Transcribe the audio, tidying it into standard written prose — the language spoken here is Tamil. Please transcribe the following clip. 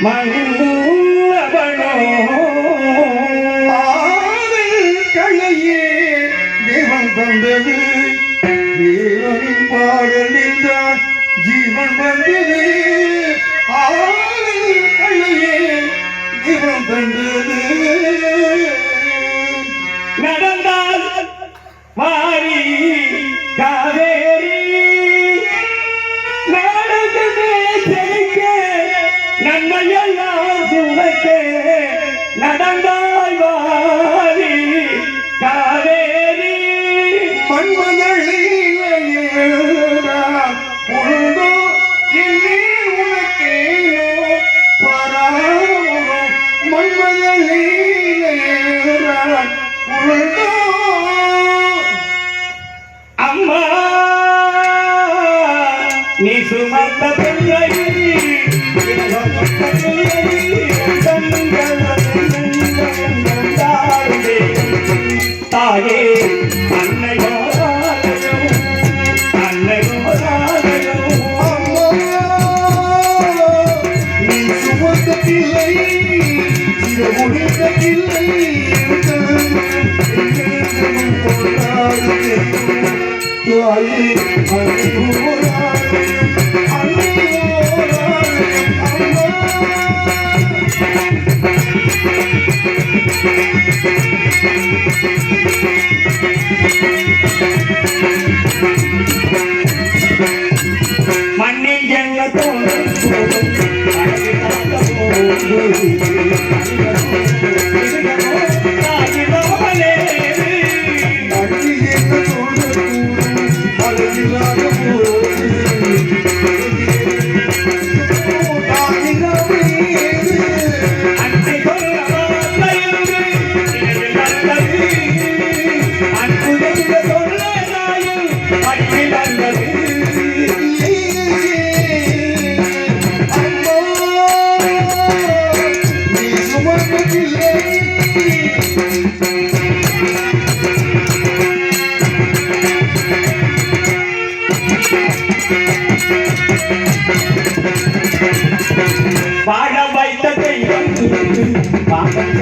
மன்னவனோ களையே தேவன் தந்தது தேவனின் பாடலில் தான் ஜீவன் வந்தது களையே தேவன் தந்தது நடந்தால் மாறி காவேரி நடந்ததே செழிக்க நன்மையெல்லாம் உழைக்க நடந்தாய் வாரி காவேரி மண்மகளில் உண்டோ இல்லை உனக்கேனோ பராமோ மண்மகளில் உண்டோ அம்மா நீ சுமந்த பிள்ளை தாயே அன்னையோ அன்னையோ நீ சுமந்த பிள்ளை முடிந்த பிள்ளை தாயே மண்ணில் ஜன்னத்தோடு வாழ வைத்த தெய்வம் பாகம்